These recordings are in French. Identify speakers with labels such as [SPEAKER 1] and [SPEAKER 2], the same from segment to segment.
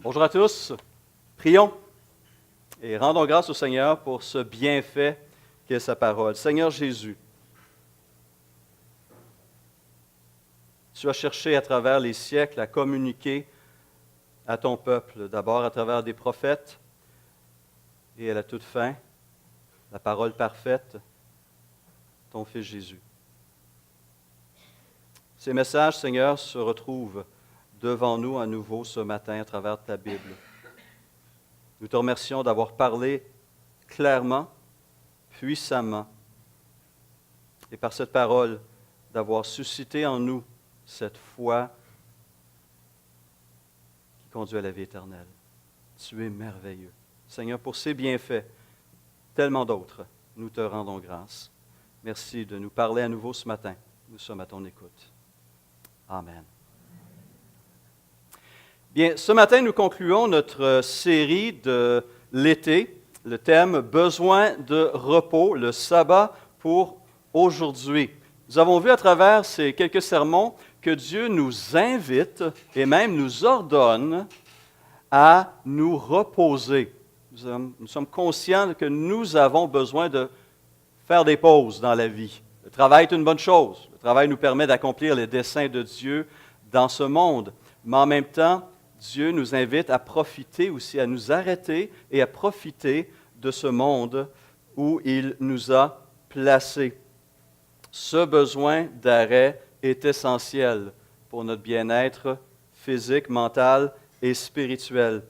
[SPEAKER 1] Bonjour à tous. Prions et rendons grâce au Seigneur pour ce bienfait qu'est sa parole. Seigneur Jésus, tu as cherché à travers les siècles à communiquer à ton peuple, d'abord à travers des prophètes et à la toute fin, la parole parfaite, ton Fils Jésus. Ces messages, Seigneur, se retrouvent devant nous à nouveau ce matin à travers ta Bible. Nous te remercions d'avoir parlé clairement, puissamment, et par cette parole, d'avoir suscité en nous cette foi qui conduit à la vie éternelle. Tu es merveilleux. Seigneur, pour ces bienfaits, tellement d'autres, nous te rendons grâce. Merci de nous parler à nouveau ce matin. Nous sommes à ton écoute. Amen. Bien, ce matin, nous concluons notre série de l'été, le thème « Besoin de repos, le sabbat pour aujourd'hui ». Nous avons vu à travers ces quelques sermons que Dieu nous invite et même nous ordonne à nous reposer. Nous sommes conscients que nous avons besoin de faire des pauses dans la vie. Le travail est une bonne chose. Le travail nous permet d'accomplir les desseins de Dieu dans ce monde. Mais en même temps, Dieu nous invite à profiter aussi, à nous arrêter et à profiter de ce monde où il nous a placés. Ce besoin d'arrêt est essentiel pour notre bien-être physique, mental et spirituel.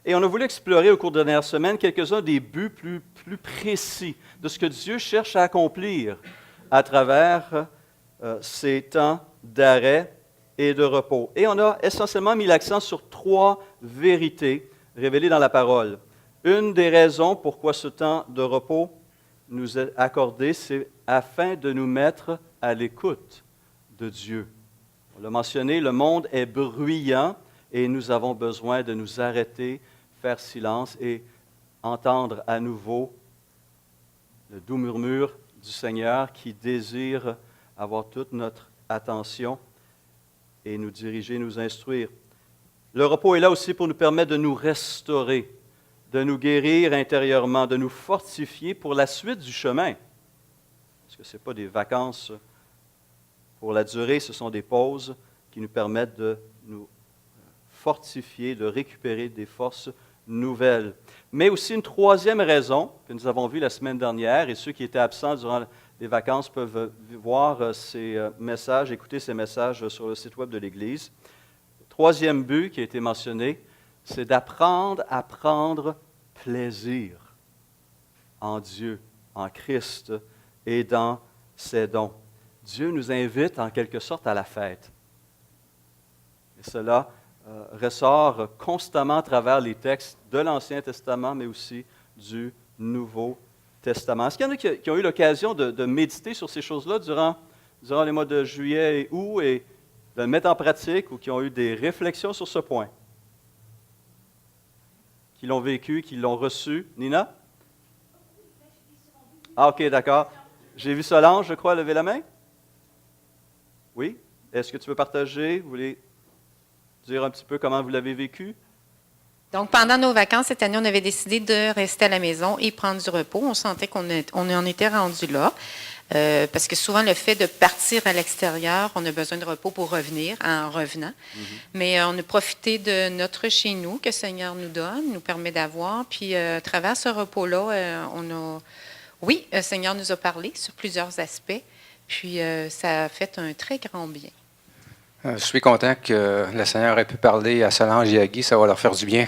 [SPEAKER 1] Et on a voulu explorer au cours de la dernière semaine quelques-uns des buts plus précis de ce que Dieu cherche à accomplir à travers ces temps d'arrêt et de repos. Et on a essentiellement mis l'accent sur 3 vérités révélées dans la parole. Une des raisons pourquoi ce temps de repos nous est accordé, c'est afin de nous mettre à l'écoute de Dieu. On l'a mentionné, le monde est bruyant et nous avons besoin de nous arrêter, faire silence et entendre à nouveau le doux murmure du Seigneur qui désire avoir toute notre attention et nous diriger, nous instruire. Le repos est là aussi pour nous permettre de nous restaurer, de nous guérir intérieurement, de nous fortifier pour la suite du chemin. Parce que ce n'est pas des vacances pour la durée, ce sont des pauses qui nous permettent de nous fortifier, de récupérer des forces nouvelles. Mais aussi une troisième raison que nous avons vue la semaine dernière, et ceux qui étaient absents durant les vacances peuvent voir ces messages, écouter ces messages sur le site web de l'Église. Le troisième but qui a été mentionné, c'est d'apprendre à prendre plaisir en Dieu, en Christ et dans ses dons. Dieu nous invite en quelque sorte à la fête. Et cela ressort constamment à travers les textes de l'Ancien Testament, mais aussi du Nouveau Testament. Est-ce qu'il y en a qui ont eu l'occasion de méditer sur ces choses-là durant les mois de juillet et août et de le mettre en pratique ou qui ont eu des réflexions sur ce point? Qui l'ont vécu, qui l'ont reçu? Nina? Ah, OK, d'accord. J'ai vu Solange, je crois, lever la main. Oui? Est-ce que tu veux partager? Vous voulez dire un petit peu comment vous l'avez vécu?
[SPEAKER 2] Donc, pendant nos vacances, cette année, on avait décidé de rester à la maison et prendre du repos. On sentait qu'on en était rendu là. Parce que souvent, le fait de partir à l'extérieur, on a besoin de repos pour revenir en revenant. Mm-hmm. Mais on a profité de notre chez nous que le Seigneur nous donne, nous permet d'avoir. Puis, à travers ce repos-là, oui, le Seigneur nous a parlé sur plusieurs aspects. Puis, ça a fait un très grand bien.
[SPEAKER 3] Je suis content que le Seigneur ait pu parler à Solange et à Guy, ça va leur faire du bien.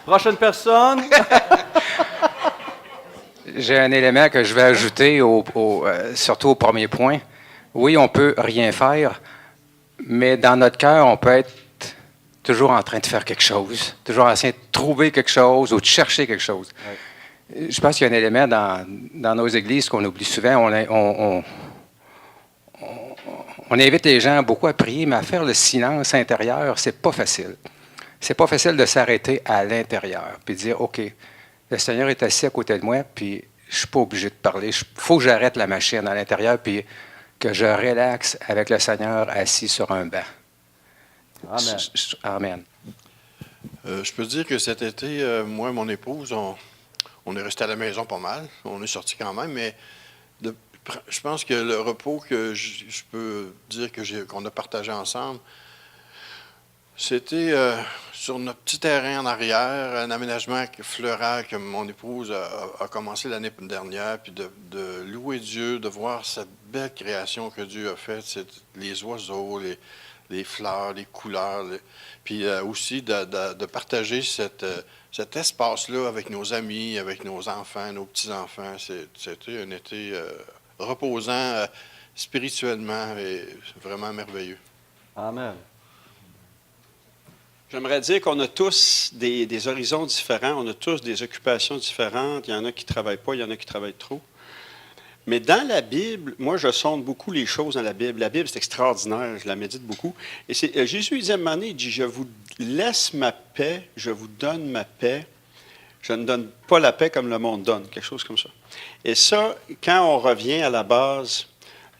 [SPEAKER 1] Prochaine personne.
[SPEAKER 3] J'ai un élément que je vais ajouter, surtout au premier point. Oui, on peut rien faire, mais dans notre cœur, on peut être toujours en train de faire quelque chose, toujours en train de trouver quelque chose ou de chercher quelque chose. Oui. Je pense qu'il y a un élément dans nos églises qu'on oublie souvent. On invite les gens beaucoup à prier, mais à faire le silence intérieur, c'est pas facile. C'est pas facile de s'arrêter à l'intérieur, puis de dire, OK, le Seigneur est assis à côté de moi, puis je suis pas obligé de parler. Il faut que j'arrête la machine à l'intérieur, puis que je relaxe avec le Seigneur assis sur un banc.
[SPEAKER 1] Amen.
[SPEAKER 3] Amen.
[SPEAKER 4] Je peux dire que cet été, moi et mon épouse, on est resté à la maison pas mal. On est sortis quand même, mais je pense que le repos que je peux dire qu'on a partagé ensemble, c'était sur notre petit terrain en arrière, un aménagement floral que mon épouse a commencé l'année dernière, puis de louer Dieu, de voir cette belle création que Dieu a faite, les oiseaux, les fleurs, les couleurs, puis aussi de partager cet espace-là avec nos amis, avec nos enfants, nos petits-enfants. C'était un été reposant spirituellement et vraiment merveilleux.
[SPEAKER 1] Amen.
[SPEAKER 5] J'aimerais dire qu'on a tous des horizons différents, on a tous des occupations différentes. Il y en a qui ne travaillent pas, il y en a qui travaillent trop. Mais dans la Bible, moi, je sonde beaucoup les choses dans la Bible. La Bible, c'est extraordinaire, je la médite beaucoup. Et Jésus, il dit à un moment donné, il dit, « Je vous laisse ma paix, je vous donne ma paix. Je ne donne pas la paix comme le monde donne. » Quelque chose comme ça. Et ça, quand on revient à la base,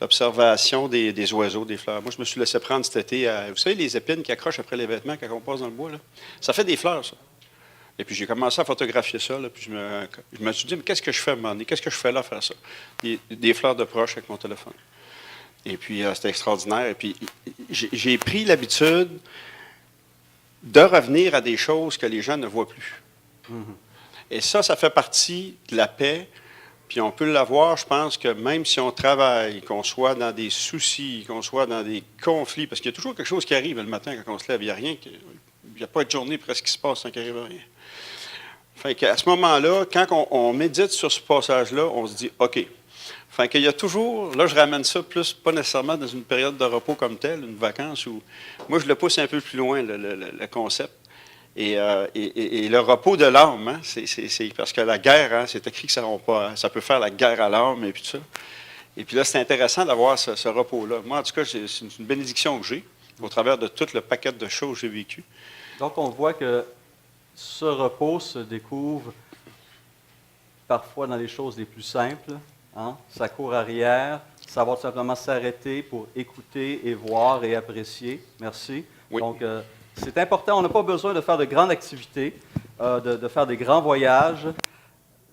[SPEAKER 5] l'observation des oiseaux, des fleurs. Moi, je me suis laissé prendre cet été à, vous savez, les épines qui accrochent après les vêtements quand on passe dans le bois, là? Ça fait des fleurs, ça. Et puis, j'ai commencé à photographier ça, là, puis je me suis dit, mais qu'est-ce que je fais à un moment donné? Qu'est-ce que je fais là à faire ça? Des fleurs de proche avec mon téléphone. Et puis, c'était extraordinaire. Et puis, j'ai pris l'habitude de revenir à des choses que les gens ne voient plus. Mm-hmm. Et ça fait partie de la paix. Puis on peut l'avoir, je pense que même si on travaille, qu'on soit dans des soucis, qu'on soit dans des conflits, parce qu'il y a toujours quelque chose qui arrive le matin quand on se lève, il n'y a rien, il n'y a pas de journée presque qui se passe sans qu'il arrive rien. Fait qu'à ce moment-là, quand on médite sur ce passage-là, on se dit, OK. Fait qu'il y a toujours, là je ramène ça plus, pas nécessairement dans une période de repos comme telle, une vacance, où moi je le pousse un peu plus loin, le concept. Et le repos de l'âme, hein, c'est parce que la guerre, hein, c'est écrit que ça peut faire la guerre à l'âme et puis tout ça. Et puis là, c'est intéressant d'avoir ce repos-là. Moi, en tout cas, c'est une bénédiction que j'ai au travers de tout le paquet de choses que j'ai vécues.
[SPEAKER 1] Donc, on voit que ce repos se découvre parfois dans les choses les plus simples. Hein? Sa cour arrière, savoir simplement s'arrêter pour écouter et voir et apprécier. Merci.
[SPEAKER 5] Oui.
[SPEAKER 1] Donc, c'est important, on n'a pas besoin de faire de grandes activités, de faire des grands voyages.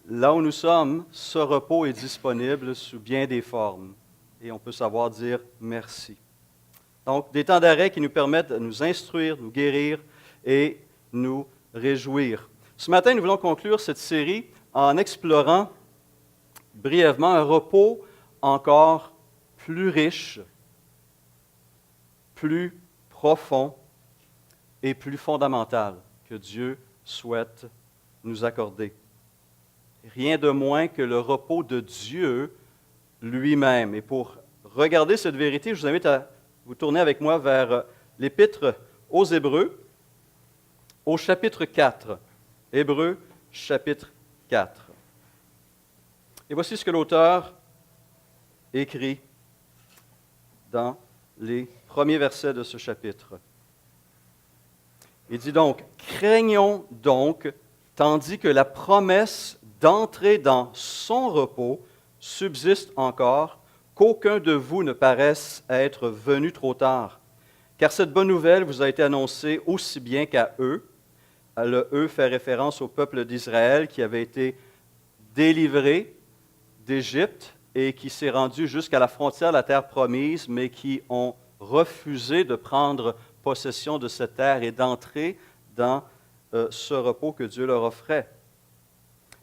[SPEAKER 1] Là où nous sommes, ce repos est disponible sous bien des formes et on peut savoir dire merci. Donc, des temps d'arrêt qui nous permettent de nous instruire, nous guérir et nous réjouir. Ce matin, nous voulons conclure cette série en explorant brièvement un repos encore plus riche, plus profond et plus fondamental que Dieu souhaite nous accorder. Rien de moins que le repos de Dieu lui-même. Et pour regarder cette vérité, je vous invite à vous tourner avec moi vers l'Épître aux Hébreux, au chapitre 4. Hébreux, chapitre 4. Et voici ce que l'auteur écrit dans les premiers versets de ce chapitre. Il dit donc, « Craignons donc, tandis que la promesse d'entrer dans son repos subsiste encore, qu'aucun de vous ne paraisse être venu trop tard. Car cette bonne nouvelle vous a été annoncée aussi bien qu'à eux. » Le « eux » fait référence au peuple d'Israël qui avait été délivré d'Égypte et qui s'est rendu jusqu'à la frontière de la terre promise, mais qui ont refusé de prendre possession de cette terre et d'entrer dans ce repos que Dieu leur offrait.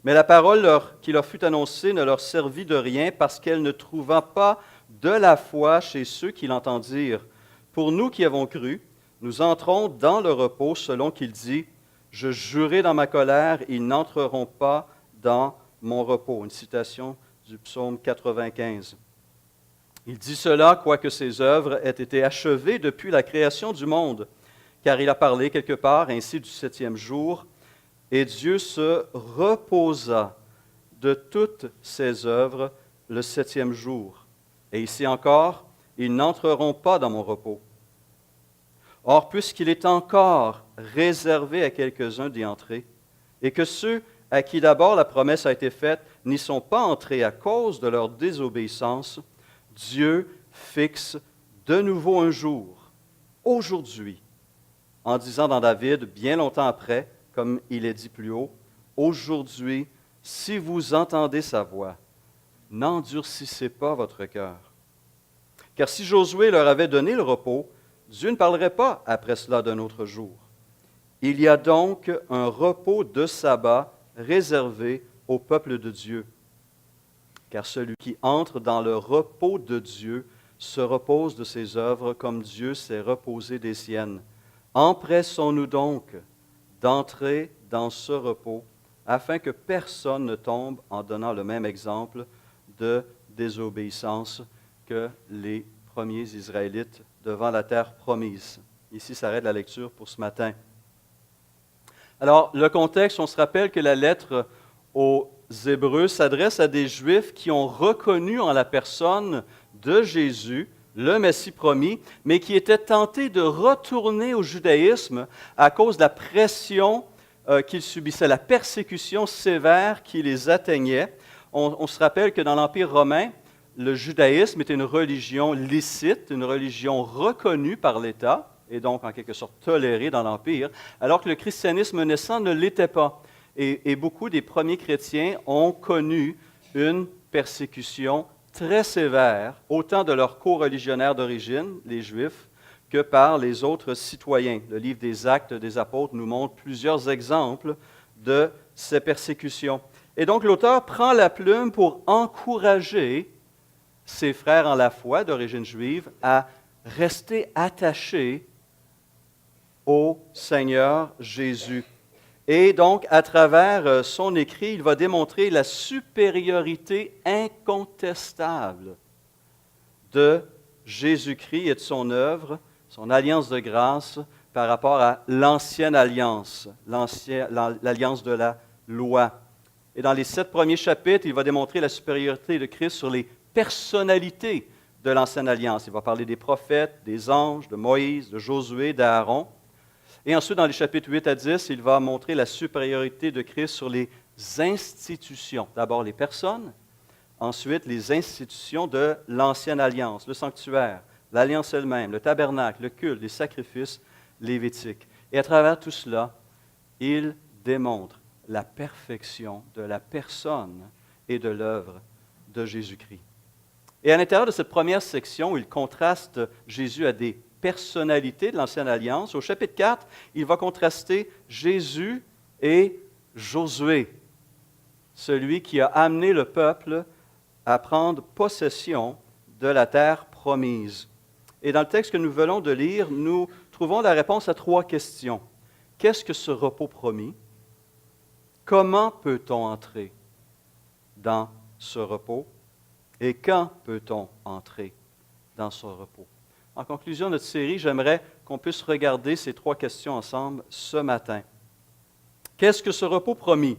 [SPEAKER 1] Mais la parole qui leur fut annoncée ne leur servit de rien parce qu'elle ne trouva pas de la foi chez ceux qui l'entendirent. Pour nous qui avons cru, nous entrons dans le repos selon qu'il dit « Je jurai dans ma colère, ils n'entreront pas dans mon repos ». Une citation du psaume 95. Il dit cela, quoique ses œuvres aient été achevées depuis la création du monde, car il a parlé quelque part ainsi du 7e jour, et Dieu se reposa de toutes ses œuvres le 7e jour. Et ici encore, ils n'entreront pas dans mon repos. Or, puisqu'il est encore réservé à quelques-uns d'y entrer, et que ceux à qui d'abord la promesse a été faite n'y sont pas entrés à cause de leur désobéissance, Dieu fixe de nouveau un jour, aujourd'hui, en disant dans David, bien longtemps après, comme il est dit plus haut, « Aujourd'hui, si vous entendez sa voix, n'endurcissez pas votre cœur. Car si Josué leur avait donné le repos, Dieu ne parlerait pas après cela d'un autre jour. Il y a donc un repos de sabbat réservé au peuple de Dieu. Car celui qui entre dans le repos de Dieu se repose de ses œuvres comme Dieu s'est reposé des siennes. Empressons-nous donc d'entrer dans ce repos, afin que personne ne tombe en donnant le même exemple de désobéissance que les premiers Israélites devant la terre promise. » Ici s'arrête la lecture pour ce matin. Alors, le contexte, on se rappelle que la lettre aux Hébreux s'adresse à des Juifs qui ont reconnu en la personne de Jésus le Messie promis, mais qui étaient tentés de retourner au judaïsme à cause de la pression qu'ils subissaient, la persécution sévère qui les atteignait. On se rappelle que dans l'Empire romain, le judaïsme était une religion licite, une religion reconnue par l'État, et donc en quelque sorte tolérée dans l'Empire, alors que le christianisme naissant ne l'était pas. Et beaucoup des premiers chrétiens ont connu une persécution très sévère, autant de leurs co-religionnaires d'origine, les Juifs, que par les autres citoyens. Le livre des Actes des Apôtres nous montre plusieurs exemples de ces persécutions. Et donc l'auteur prend la plume pour encourager ses frères en la foi d'origine juive à rester attachés au Seigneur Jésus. Et donc, à travers son écrit, il va démontrer la supériorité incontestable de Jésus-Christ et de son œuvre, son alliance de grâce par rapport à l'ancienne alliance, l'alliance de la loi. Et dans les 7 premiers chapitres, il va démontrer la supériorité de Christ sur les personnalités de l'ancienne alliance. Il va parler des prophètes, des anges, de Moïse, de Josué, d'Aaron. Et ensuite, dans les chapitres 8 à 10, il va montrer la supériorité de Christ sur les institutions. D'abord les personnes, ensuite les institutions de l'ancienne alliance, le sanctuaire, l'alliance elle-même, le tabernacle, le culte, les sacrifices lévitiques. Et à travers tout cela, il démontre la perfection de la personne et de l'œuvre de Jésus-Christ. Et à l'intérieur de cette première section, il contraste Jésus à des personnalités de l'Ancienne Alliance. Au chapitre 4, il va contraster Jésus et Josué, celui qui a amené le peuple à prendre possession de la terre promise. Et dans le texte que nous venons de lire, nous trouvons la réponse à 3 questions. Qu'est-ce que ce repos promis? Comment peut-on entrer dans ce repos? Et quand peut-on entrer dans ce repos? En conclusion de notre série, j'aimerais qu'on puisse regarder ces 3 questions ensemble ce matin. Qu'est-ce que ce repos promis?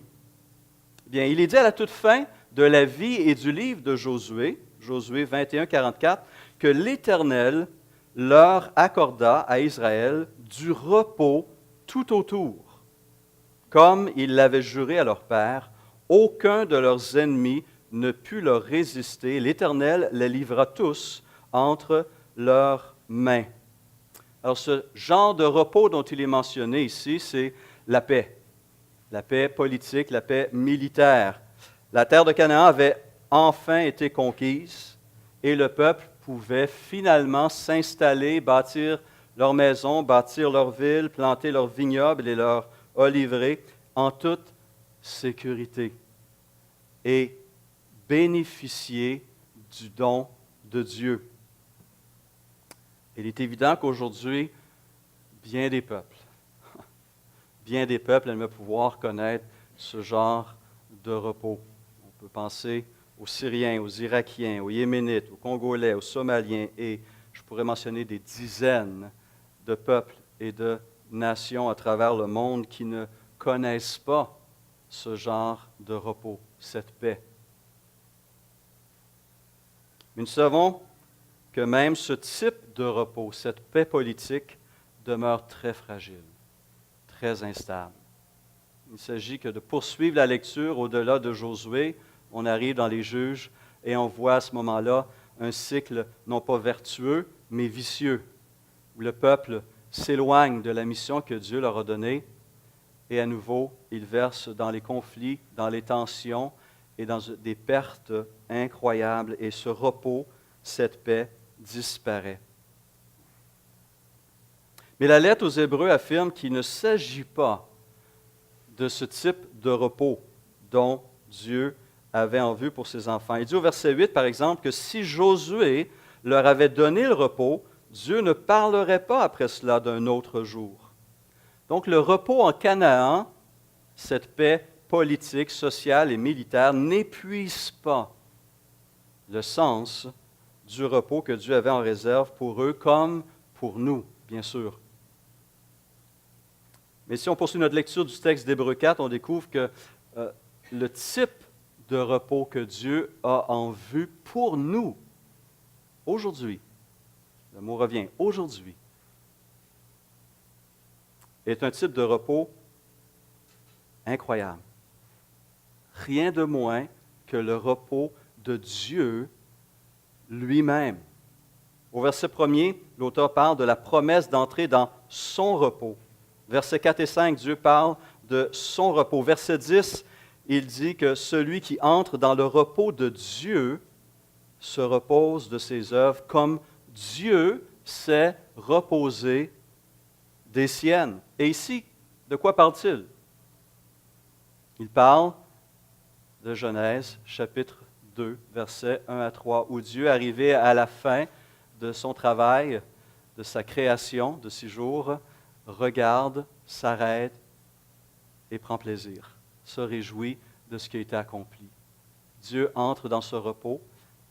[SPEAKER 1] Bien, il est dit à la toute fin de la vie et du livre de Josué, Josué 21, 44, que l'Éternel leur accorda à Israël du repos tout autour, comme il l'avait juré à leur père. Aucun de leurs ennemis ne put leur résister. L'Éternel les livra tous entre leurs mains. Alors, ce genre de repos dont il est mentionné ici, c'est la paix. La paix politique, la paix militaire. La terre de Canaan avait enfin été conquise et le peuple pouvait finalement s'installer, bâtir leur maison, bâtir leur ville, planter leurs vignobles et leurs oliveraies en toute sécurité et bénéficier du don de Dieu. Il est évident qu'aujourd'hui, bien des peuples aimeraient pouvoir connaître ce genre de repos. On peut penser aux Syriens, aux Irakiens, aux Yéménites, aux Congolais, aux Somaliens, et je pourrais mentionner des dizaines de peuples et de nations à travers le monde qui ne connaissent pas ce genre de repos, cette paix. Mais nous savons que même ce type de repos, cette paix politique, demeure très fragile, très instable. Il ne s'agit que de poursuivre la lecture au-delà de Josué. On arrive dans les Juges et on voit à ce moment-là un cycle non pas vertueux, mais vicieux, où le peuple s'éloignent de la mission que Dieu leur a donnée et à nouveau, ils versent dans les conflits, dans les tensions et dans des pertes incroyables. Et ce repos, cette paix disparaît. Mais la lettre aux Hébreux affirme qu'il ne s'agit pas de ce type de repos dont Dieu avait en vue pour ses enfants. Il dit au verset 8, par exemple, que si Josué leur avait donné le repos, Dieu ne parlerait pas après cela d'un autre jour. Donc le repos en Canaan, cette paix politique, sociale et militaire, n'épuise pas le sens du repos que Dieu avait en réserve pour eux comme pour nous, bien sûr. Mais si on poursuit notre lecture du texte d'Hébreux 4, on découvre que le type de repos que Dieu a en vue pour nous, aujourd'hui, le mot revient, aujourd'hui, est un type de repos incroyable. Rien de moins que le repos de Dieu lui-même. Au verset 1er, l'auteur parle de la promesse d'entrer dans son repos. Versets 4 et 5, Dieu parle de son repos. Verset 10, il dit que celui qui entre dans le repos de Dieu se repose de ses œuvres comme Dieu s'est reposé des siennes. Et ici, de quoi parle-t-il? Il parle de Genèse, chapitre 2, versets 1 à 3, où Dieu, arrivé à la fin de son travail, de sa création de 6 jours, regarde, s'arrête et prend plaisir, se réjouit de ce qui a été accompli. Dieu entre dans ce repos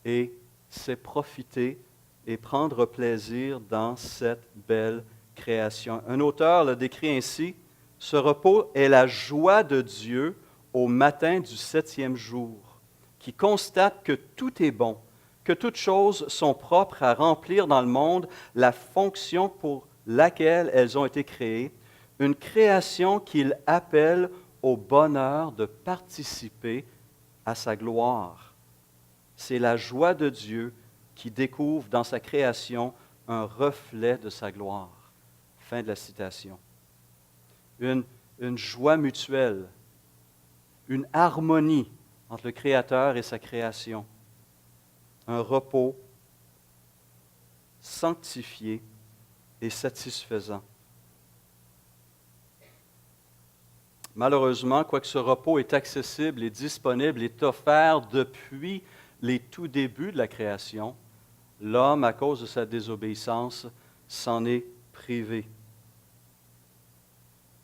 [SPEAKER 1] et sait profiter et prendre plaisir dans cette belle création. Un auteur le décrit ainsi, « Ce repos est la joie de Dieu au matin du 7e jour, qui constate que tout est bon, que toutes choses sont propres à remplir dans le monde la fonction pour laquelle elles ont été créées, une création qu'il appelle au bonheur de participer à sa gloire. C'est la joie de Dieu qui découvre dans sa création un reflet de sa gloire. » Fin de la citation. Une joie mutuelle, une harmonie entre le Créateur et sa création, un repos sanctifié et satisfaisant. Malheureusement, quoique ce repos est accessible et disponible, est offert depuis les tout débuts de la création, l'homme, à cause de sa désobéissance, s'en est privé.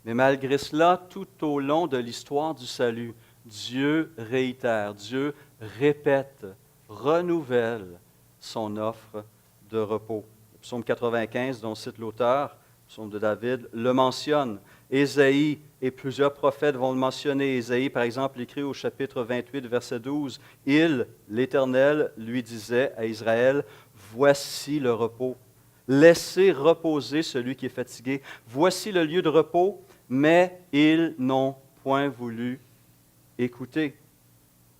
[SPEAKER 1] Mais malgré cela, tout au long de l'histoire du salut, Dieu réitère, Dieu répète, renouvelle son offre de repos. Le psaume 95, dont cite l'auteur, le psaume de David, le mentionne. Ésaïe et plusieurs prophètes vont le mentionner. Ésaïe, par exemple, écrit au chapitre 28, verset 12, « Il, l'Éternel, lui disait à Israël, « Voici le repos. Laissez reposer celui qui est fatigué. Voici le lieu de repos, mais ils n'ont point voulu écouter. »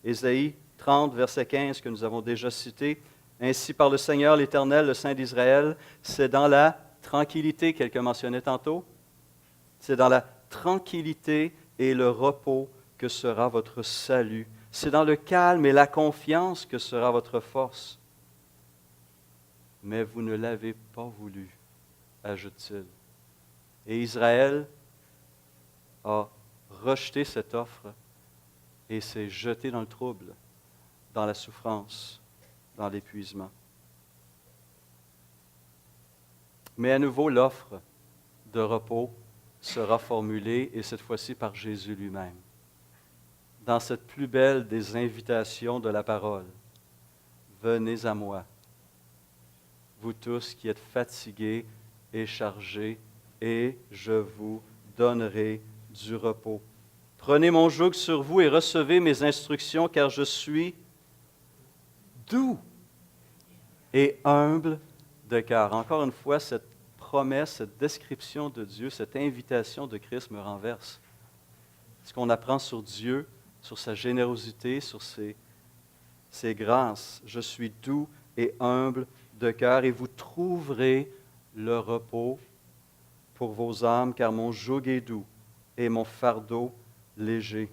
[SPEAKER 1] Ésaïe 30, verset 15, que nous avons déjà cité. « Ainsi par le Seigneur l'Éternel, le Saint d'Israël, c'est dans la tranquillité, quelqu'un mentionnait tantôt, c'est dans la tranquillité et le repos que sera votre salut. C'est dans le calme et la confiance que sera votre force. Mais vous ne l'avez pas voulu, ajoute-t-il. » Et Israël a rejeté cette offre et s'est jeté dans le trouble, dans la souffrance, dans l'épuisement. Mais à nouveau, l'offre de repos sera formulée, et cette fois-ci par Jésus lui-même, dans cette plus belle des invitations de la parole. « Venez à moi, vous tous qui êtes fatigués et chargés, et je vous donnerai du repos. Prenez mon joug sur vous et recevez mes instructions, car je suis doux et humble de cœur. » Encore une fois, cette promesse, cette description de Dieu, cette invitation de Christ me renverse. Ce qu'on apprend sur Dieu, sur sa générosité, sur ses grâces. « Je suis doux et humble de cœur, et vous trouverez le repos pour vos âmes, car mon joug est doux et mon fardeau léger.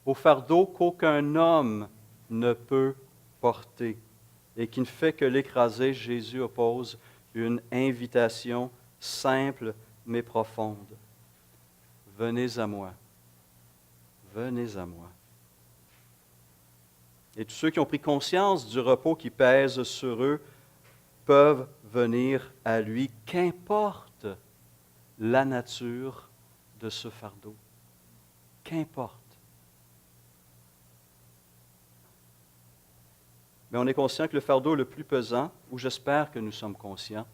[SPEAKER 1] Au fardeau qu'aucun homme ne peut porter et qui ne fait que l'écraser, Jésus oppose une invitation simple mais profonde. Venez à moi. Venez à moi. Et tous ceux qui ont pris conscience du repos qui pèse sur eux peuvent venir à lui, qu'importe la nature de ce fardeau. Qu'importe. Mais on est conscient que le fardeau le plus pesant, ou j'espère que nous sommes conscients,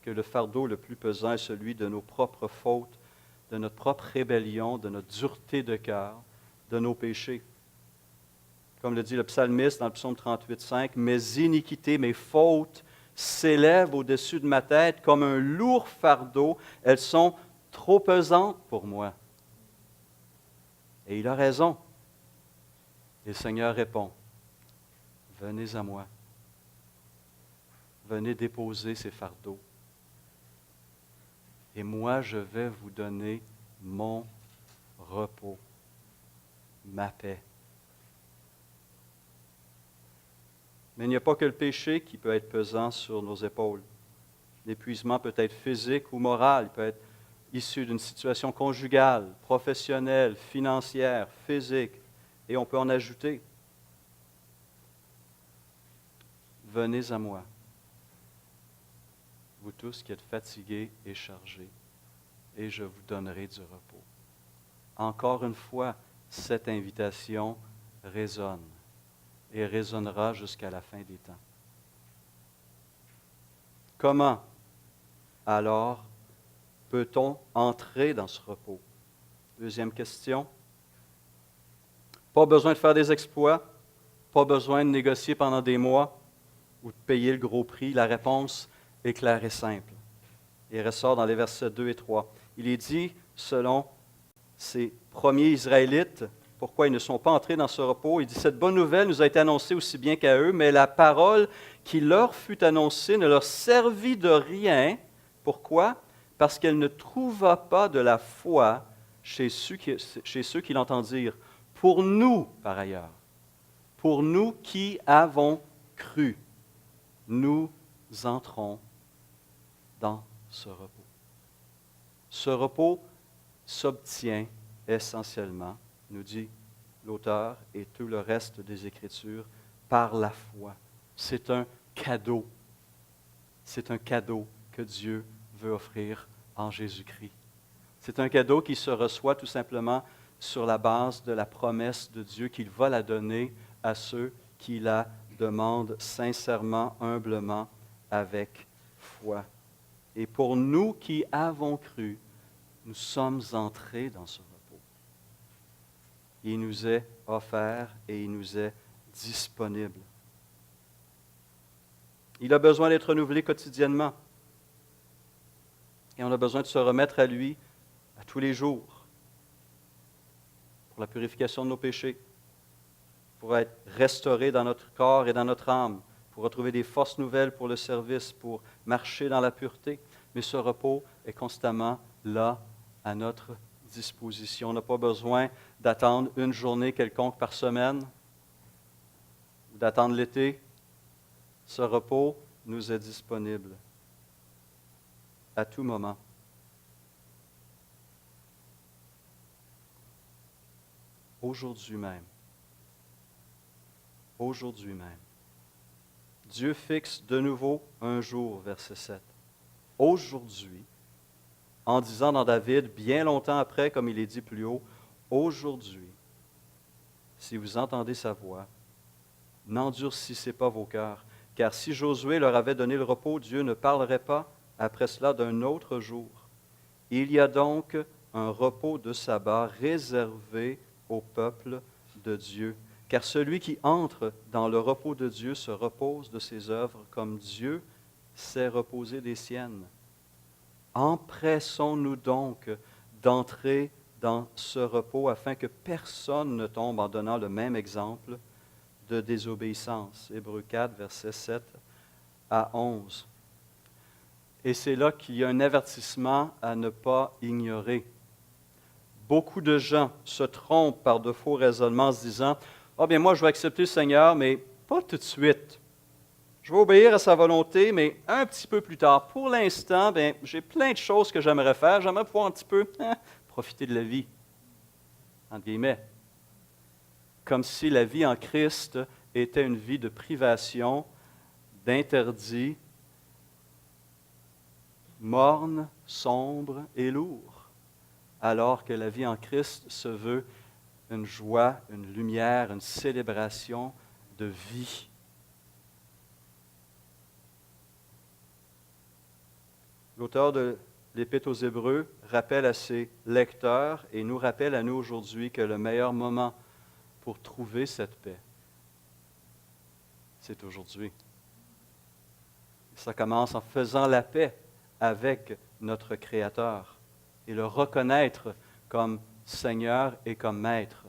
[SPEAKER 1] que le fardeau le plus pesant est celui de nos propres fautes, de notre propre rébellion, de notre dureté de cœur, de nos péchés. Comme le dit le psalmiste dans le psaume 38,5, « Mes iniquités, mes fautes s'élèvent au-dessus de ma tête comme un lourd fardeau. Elles sont trop pesantes pour moi. » Et il a raison. Et le Seigneur répond, « Venez à moi. Venez déposer ces fardeaux. Et moi, je vais vous donner mon repos, ma paix. » Mais il n'y a pas que le péché qui peut être pesant sur nos épaules. L'épuisement peut être physique ou moral, il peut être issu d'une situation conjugale, professionnelle, financière, physique, et on peut en ajouter. Venez à moi, vous tous qui êtes fatigués et chargés, et je vous donnerai du repos. Encore une fois, cette invitation résonne et résonnera jusqu'à la fin des temps. Comment, alors, peut-on entrer dans ce repos? Deuxième question. Pas besoin de faire des exploits, pas besoin de négocier pendant des mois ou de payer le gros prix. La réponse est claire et simple. Il ressort dans les versets 2 et 3. Il est dit, selon ces premiers Israélites, pourquoi ils ne sont pas entrés dans ce repos. Il dit, cette bonne nouvelle nous a été annoncée aussi bien qu'à eux, mais la parole qui leur fut annoncée ne leur servit de rien. Pourquoi? Parce qu'elle ne trouva pas de la foi chez ceux qui l'entendirent. Pour nous, par ailleurs, pour nous qui avons cru, nous entrons dans ce repos. Ce repos s'obtient essentiellement, nous dit l'auteur et tout le reste des Écritures, par la foi. C'est un cadeau. C'est un cadeau que Dieu veut offrir en Jésus-Christ. C'est un cadeau qui se reçoit tout simplement sur la base de la promesse de Dieu qu'il va la donner à ceux qui la demandent sincèrement, humblement, avec foi. Et pour nous qui avons cru, nous sommes entrés dans ce repos. Il nous est offert et il nous est disponible. Il a besoin d'être renouvelé quotidiennement. Et on a besoin de se remettre à lui à tous les jours pour la purification de nos péchés, pour être restauré dans notre corps et dans notre âme, pour retrouver des forces nouvelles pour le service, pour marcher dans la pureté. Mais ce repos est constamment là, à notre disposition. On n'a pas besoin d'attendre une journée quelconque par semaine ou d'attendre l'été. Ce repos nous est disponible à tout moment. Aujourd'hui même. Aujourd'hui même. Dieu fixe de nouveau un jour, verset 7. Aujourd'hui, en disant dans David, bien longtemps après, comme il est dit plus haut, aujourd'hui, si vous entendez sa voix, n'endurcissez pas vos cœurs, car si Josué leur avait donné le repos, Dieu ne parlerait pas après cela d'un autre jour. Il y a donc un repos de sabbat réservé au peuple de Dieu, car celui qui entre dans le repos de Dieu se repose de ses œuvres comme Dieu s'est reposé des siennes. Empressons-nous donc d'entrer dans ce repos afin que personne ne tombe en donnant le même exemple de désobéissance. Hébreux 4, versets 7 à 11. Et c'est là qu'il y a un avertissement à ne pas ignorer. Beaucoup de gens se trompent par de faux raisonnements en se disant « Ah bien, moi, je vais accepter le Seigneur, mais pas tout de suite. Je vais obéir à sa volonté, mais un petit peu plus tard. Pour l'instant, bien, j'ai plein de choses que j'aimerais faire. J'aimerais pouvoir un petit peu profiter de la vie. » Entre guillemets. Comme si la vie en Christ était une vie de privation, d'interdit, morne, sombre et lourd, alors que la vie en Christ se veut une joie, une lumière, une célébration de vie. L'auteur de l'Épître aux Hébreux rappelle à ses lecteurs et nous rappelle à nous aujourd'hui que le meilleur moment pour trouver cette paix, c'est aujourd'hui. Ça commence en faisant la paix avec notre Créateur et le reconnaître comme Seigneur et comme Maître.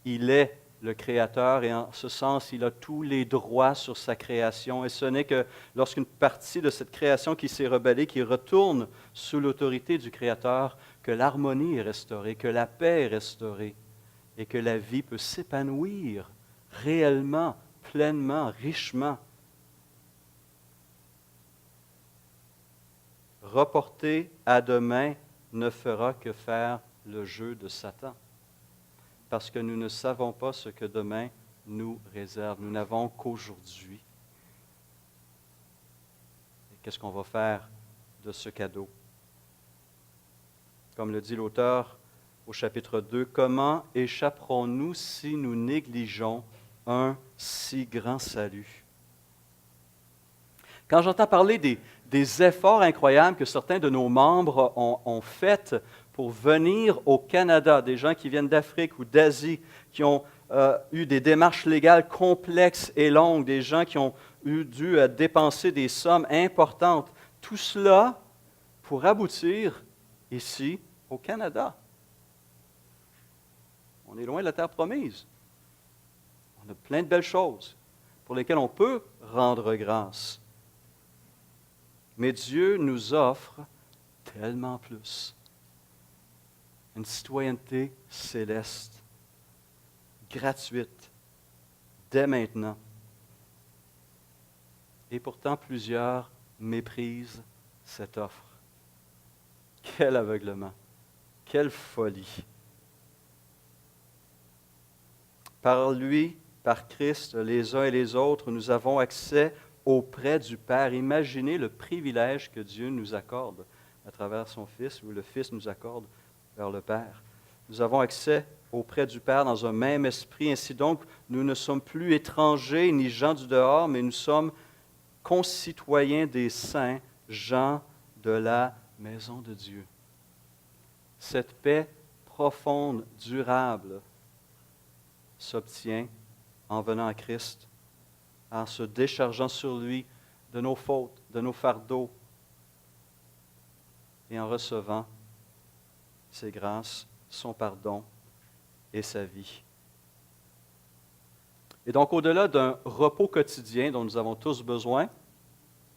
[SPEAKER 1] Il est le Créateur et en ce sens, il a tous les droits sur sa création. Et ce n'est que lorsqu'une partie de cette création qui s'est rebellée, qui retourne sous l'autorité du Créateur, que l'harmonie est restaurée, que la paix est restaurée et que la vie peut s'épanouir réellement, pleinement, richement. Reporter à demain ne fera que faire le jeu de Satan, parce que nous ne savons pas ce que demain nous réserve. Nous n'avons qu'aujourd'hui. Et qu'est-ce qu'on va faire de ce cadeau? Comme le dit l'auteur au chapitre 2, « Comment échapperons-nous si nous négligeons un si grand salut? » Quand j'entends parler des efforts incroyables que certains de nos membres ont faits pour venir au Canada, des gens qui viennent d'Afrique ou d'Asie, qui ont eu des démarches légales complexes et longues, des gens qui ont dû dépenser des sommes importantes, tout cela pour aboutir ici au Canada. On est loin de la terre promise. On a plein de belles choses pour lesquelles on peut rendre grâce. Mais Dieu nous offre tellement plus. Une citoyenneté céleste, gratuite, dès maintenant. Et pourtant, plusieurs méprisent cette offre. Quel aveuglement, quelle folie. Par lui, par Christ, les uns et les autres, nous avons accès auprès du Père. Imaginez le privilège que Dieu nous accorde à travers son Fils, ou le Fils nous accorde vers le Père. Nous avons accès auprès du Père dans un même esprit. Ainsi donc, nous ne sommes plus étrangers ni gens du dehors, mais nous sommes concitoyens des saints, gens de la maison de Dieu. Cette paix profonde, durable, s'obtient en venant à Christ, en se déchargeant sur lui de nos fautes, de nos fardeaux, et en recevant ses grâces, son pardon et sa vie. Et donc, au-delà d'un repos quotidien dont nous avons tous besoin,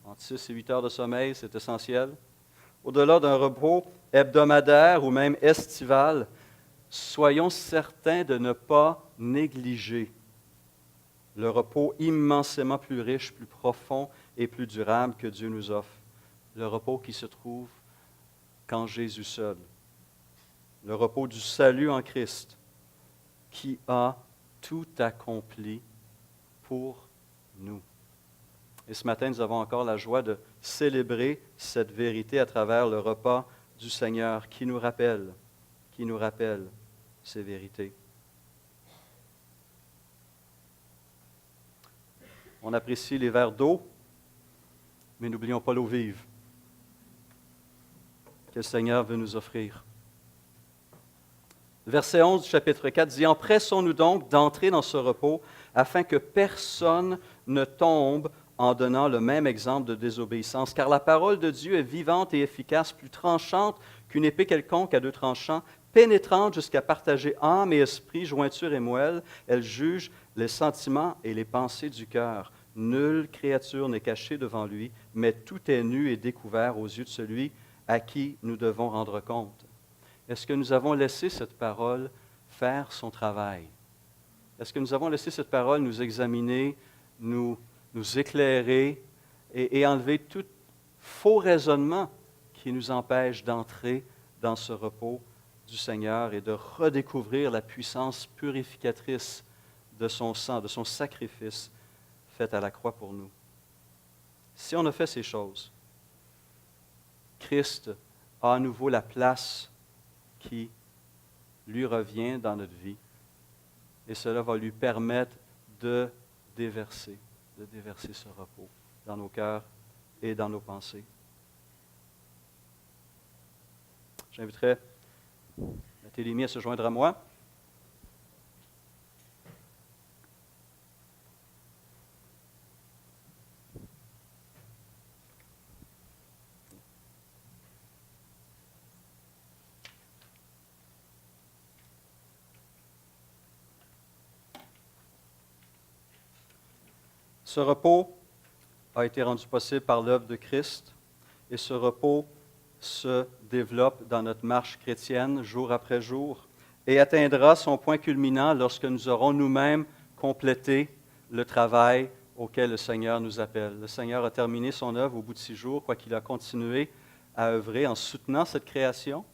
[SPEAKER 1] entre 6 et 8 heures de sommeil, c'est essentiel, au-delà d'un repos hebdomadaire ou même estival, soyons certains de ne pas négliger le repos immensément plus riche, plus profond et plus durable que Dieu nous offre. Le repos qui se trouve qu'en Jésus seul. Le repos du salut en Christ, qui a tout accompli pour nous. Et ce matin, nous avons encore la joie de célébrer cette vérité à travers le repas du Seigneur qui nous rappelle ces vérités. On apprécie les verres d'eau, mais n'oublions pas l'eau vive que le Seigneur veut nous offrir. Verset 11 du chapitre 4 dit « Empressons-nous donc d'entrer dans ce repos, afin que personne ne tombe en donnant le même exemple de désobéissance. Car la parole de Dieu est vivante et efficace, plus tranchante qu'une épée quelconque à 2 tranchants, pénétrante jusqu'à partager âme et esprit, jointure et moelle. Elle juge les sentiments et les pensées du cœur. Nulle créature n'est cachée devant lui, mais tout est nu et découvert aux yeux de celui à qui nous devons rendre compte. Est-ce que nous avons laissé cette parole faire son travail? Est-ce que nous avons laissé cette parole nous examiner, nous éclairer et enlever tout faux raisonnement qui nous empêche d'entrer dans ce repos du Seigneur et de redécouvrir la puissance purificatrice de son sang, de son sacrifice fait à la croix pour nous? Si on a fait ces choses, Christ a à nouveau la place qui lui revient dans notre vie et cela va lui permettre de déverser ce repos dans nos cœurs et dans nos pensées. J'inviterai Télémie à se joindre à moi. Ce repos a été rendu possible par l'œuvre de Christ et ce repos se développe dans notre marche chrétienne jour après jour et atteindra son point culminant lorsque nous aurons nous-mêmes complété le travail auquel le Seigneur nous appelle. Le Seigneur a terminé son œuvre au bout de 6 jours, quoiqu'il a continué à œuvrer en soutenant cette création.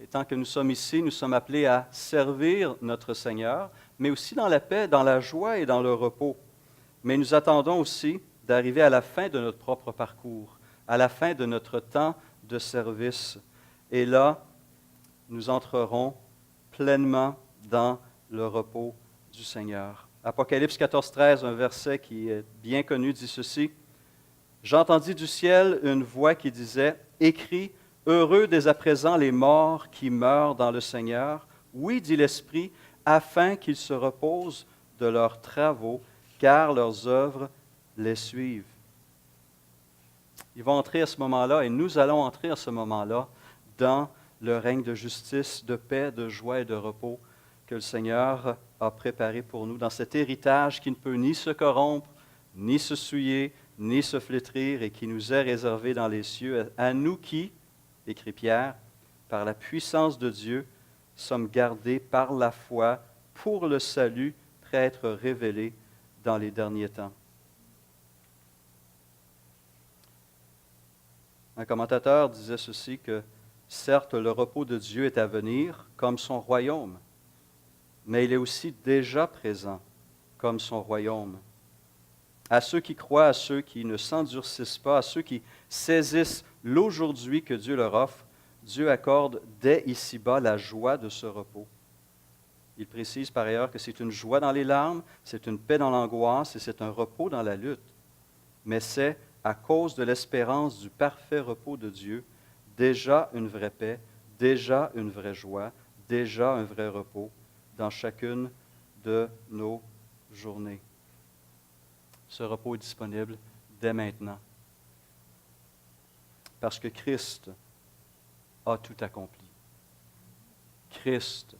[SPEAKER 1] Et tant que nous sommes ici, nous sommes appelés à servir notre Seigneur, mais aussi dans la paix, dans la joie et dans le repos. Mais nous attendons aussi d'arriver à la fin de notre propre parcours, à la fin de notre temps de service. Et là, nous entrerons pleinement dans le repos du Seigneur. Apocalypse 14, 13, un verset qui est bien connu, dit ceci. « J'entendis du ciel une voix qui disait, « Écris, heureux dès à présent les morts qui meurent dans le Seigneur. Oui, dit l'Esprit, afin qu'ils se reposent de leurs travaux, car leurs œuvres les suivent. » Ils vont entrer à ce moment-là, et nous allons entrer à ce moment-là, dans le règne de justice, de paix, de joie et de repos que le Seigneur a préparé pour nous, dans cet héritage qui ne peut ni se corrompre, ni se souiller, ni se flétrir, et qui nous est réservé dans les cieux, à nous qui, écrit Pierre, par la puissance de Dieu, sommes gardés par la foi pour le salut prêt à être révélé dans les derniers temps. Un commentateur disait ceci, que certes, le repos de Dieu est à venir comme son royaume, mais il est aussi déjà présent comme son royaume. À ceux qui croient, à ceux qui ne s'endurcissent pas, à ceux qui saisissent l'aujourd'hui que Dieu leur offre, Dieu accorde dès ici-bas la joie de ce repos. Il précise par ailleurs que c'est une joie dans les larmes, c'est une paix dans l'angoisse et c'est un repos dans la lutte. Mais c'est, à cause de l'espérance du parfait repos de Dieu, déjà une vraie paix, déjà une vraie joie, déjà un vrai repos dans chacune de nos journées. Ce repos est disponible dès maintenant. Parce que Christ a tout accompli. Christ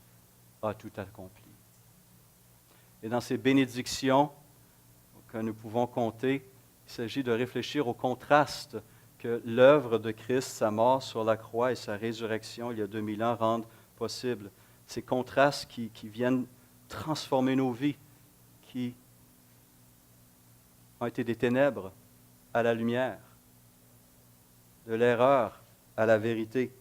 [SPEAKER 1] a tout accompli. Et dans ces bénédictions que nous pouvons compter, il s'agit de réfléchir au contraste que l'œuvre de Christ, sa mort sur la croix et sa résurrection il y a 2000 ans rendent possible. Ces contrastes qui viennent transformer nos vies, qui ont été des ténèbres à la lumière, de l'erreur à la vérité,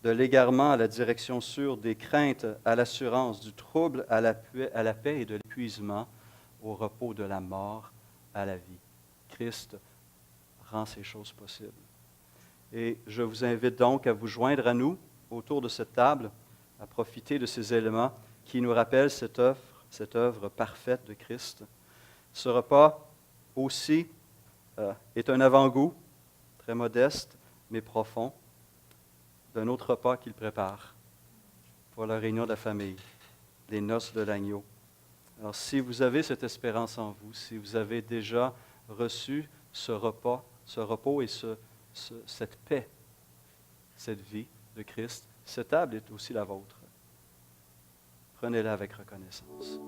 [SPEAKER 1] de l'égarement à la direction sûre, des craintes à l'assurance, du trouble à la paix et de l'épuisement au repos de la mort à la vie. Christ rend ces choses possibles. Et je vous invite donc à vous joindre à nous autour de cette table, à profiter de ces éléments qui nous rappellent cette œuvre parfaite de Christ. Ce repas aussi est un avant-goût, très modeste, mais profond, d'un autre repas qu'il prépare pour la réunion de la famille, les noces de l'agneau. Alors, si vous avez cette espérance en vous, si vous avez déjà reçu ce repos et cette paix, cette vie de Christ, cette table est aussi la vôtre. Prenez-la avec reconnaissance.